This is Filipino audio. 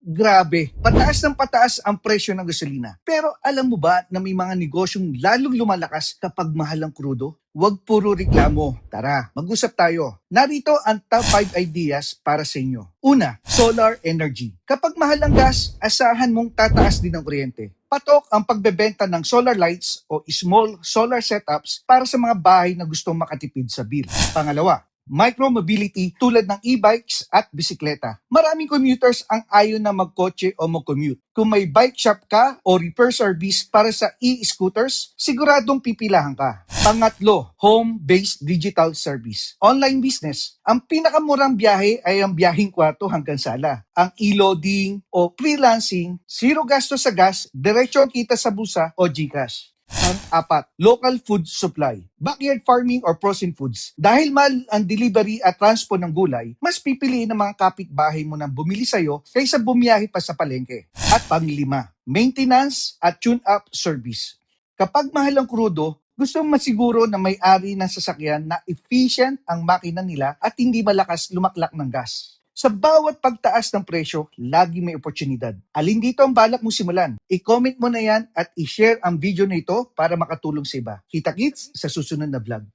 Grabe, pataas ng pataas ang presyo ng gasolina. Pero alam mo ba na may mga negosyong lalong lumalakas kapag mahal ang krudo? Huwag puro reklamo. Tara, mag-usap tayo. Narito ang top 5 ideas para sa inyo. Una, solar energy. Kapag mahal ang gas, asahan mong tataas din ang kuryente. Patok ang pagbebenta ng solar lights o small solar setups para sa mga bahay na gustong makatipid sa bill. Pangalawa, micro-mobility tulad ng e-bikes at bisikleta. Maraming commuters ang ayaw na magkotse o mag-commute. Kung may bike shop ka o repair service para sa e-scooters, siguradong pipilahan ka. Pangatlo, home-based digital service. Online business. Ang pinakamurang biyahe ay ang biyaheng kwarto hanggang sala. Ang e-loading o freelancing, zero gastos sa gas, diretso ang kita sa busa o GCash. Pang-apat, local food supply. Backyard farming or frozen foods. Dahil mahal ang delivery at transport ng gulay, mas pipiliin ng mga kapitbahay mo nang bumili sa'yo kaysa bumiyahe pa sa palengke. At pang-lima, maintenance at tune-up service. Kapag mahal ang krudo, gusto masiguro na may-ari ng sasakyan na efficient ang makina nila at hindi malakas lumaklak ng gas. Sa bawat pagtaas ng presyo, lagi may oportunidad. Alin dito ang balak mo simulan? I-comment mo na yan at i-share ang video na ito para makatulong sa iba. Kita-kits sa susunod na vlog.